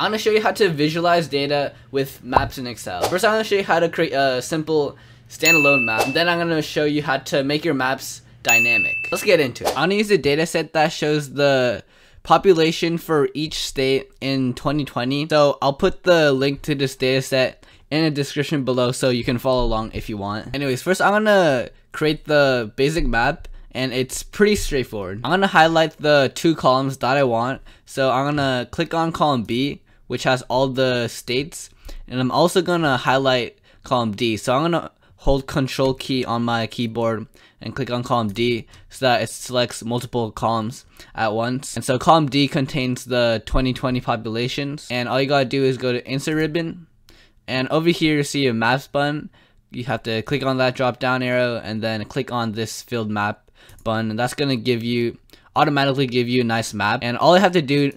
I'm going to show you how to visualize data with maps in Excel. First, I'm going to show you how to create a simple standalone map. Then I'm going to show you how to make your maps dynamic. Let's get into it. I'm going to use a dataset that shows the population for each state in 2020. So I'll put the link to this dataset in the description below so you can follow along if you want. Anyways, first I'm going to create the basic map. And it's pretty straightforward. I'm going to highlight the 2 columns that I want. So I'm going to click on column B, which has all the states. And I'm also going to highlight column D. So I'm going to hold Control key on my keyboard and click on column D so that it selects multiple columns at once. And so column D contains the 2020 populations. And all you got to do is go to Insert Ribbon. And over here you see a Maps button. You have to click on that drop down arrow and then click on this filled map button, and that's gonna automatically give you a nice map. And all I have to do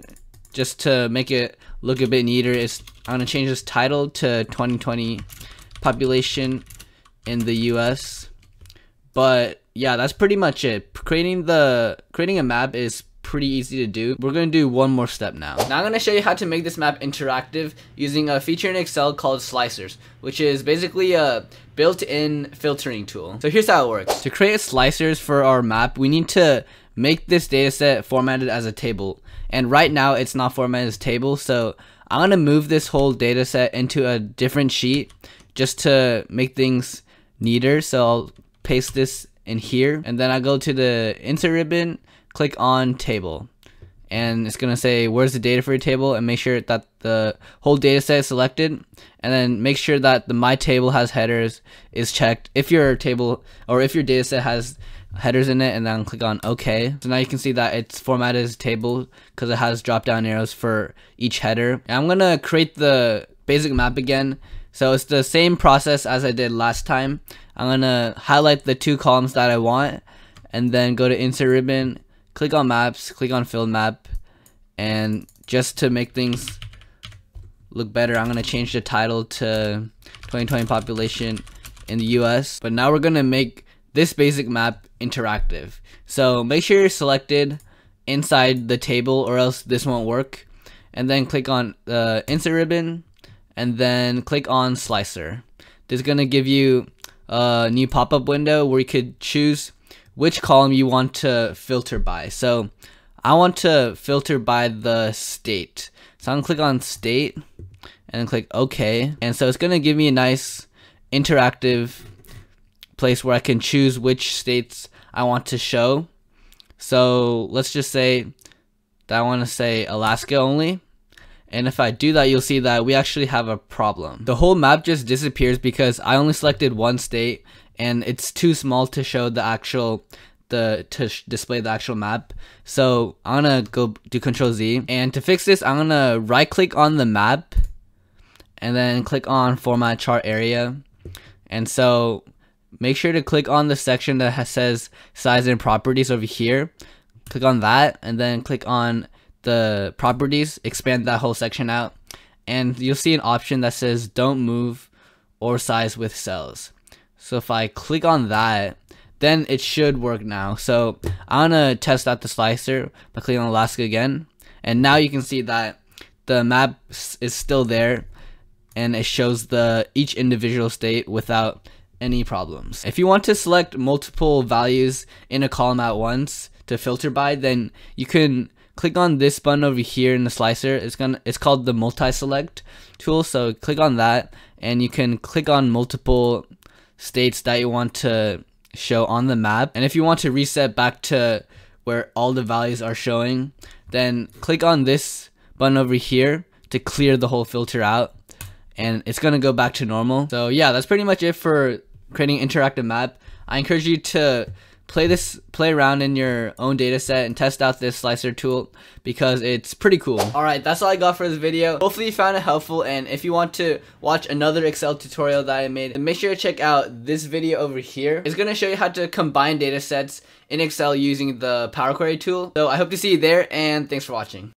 just to make it look a bit neater is I'm gonna change this title to 2020 population in the US. But yeah, that's pretty much it. Creating a map is pretty easy to do. We're gonna do one more step now. Now I'm gonna show you how to make this map interactive using a feature in Excel called slicers, which is basically a built-in filtering tool. So here's how it works. To create slicers for our map, we need to make this dataset formatted as a table. And right now it's not formatted as a table, so I'm gonna move this whole dataset into a different sheet just to make things neater. So I'll paste this in here, and then I go to the insert ribbon, click on table, and it's gonna say where's the data for your table, and make sure that the whole data set is selected, and then make sure that the my table has headers is checked if your table or if your data set has headers in it, and then click on OK. So now you can see that it's formatted as a table because it has drop down arrows for each header. And I'm gonna create the basic map again. So it's the same process as I did last time. I'm gonna highlight the 2 columns that I want, and then go to insert ribbon, click on maps, click on filled map, and just to make things look better, I'm gonna change the title to 2020 population in the US. But now we're gonna make this basic map interactive. So make sure you're selected inside the table or else this won't work. And then click on the insert ribbon, and then click on slicer. This is gonna give you a new pop-up window where you could choose which column you want to filter by. So I want to filter by the state. So I'm gonna click on state and then click OK. And so it's gonna give me a nice interactive place where I can choose which states I want to show. So let's just say that I want to say Alaska only. And if I do that, you'll see that we actually have a problem. The whole map just disappears because I only selected one state and it's too small to show the actual display the actual map. So I'm gonna go do Control Z, and to fix this I'm gonna right click on the map and then click on format chart area. And so make sure to click on the section that says size and properties over here. Click on that and then click on the properties, expand that whole section out, and you'll see an option that says don't move or size with cells. So if I click on that, then it should work now. So I'm gonna test out the slicer by clicking on Alaska again, and now you can see that the map is still there and it shows each individual state without any problems. If you want to select multiple values in a column at once to filter by, then you can click on this button over here in the slicer. It's called the multi-select tool. So click on that and you can click on multiple states that you want to show on the map. And if you want to reset back to where all the values are showing, then click on this button over here to clear the whole filter out, and it's gonna go back to normal. So yeah, that's pretty much it for creating an interactive map. I encourage you to play around in your own data set and test out this slicer tool because it's pretty cool. Alright, that's all I got for this video. Hopefully you found it helpful, and if you want to watch another Excel tutorial that I made, then make sure to check out this video over here. It's going to show you how to combine data sets in Excel using the Power Query tool. So I hope to see you there, and thanks for watching.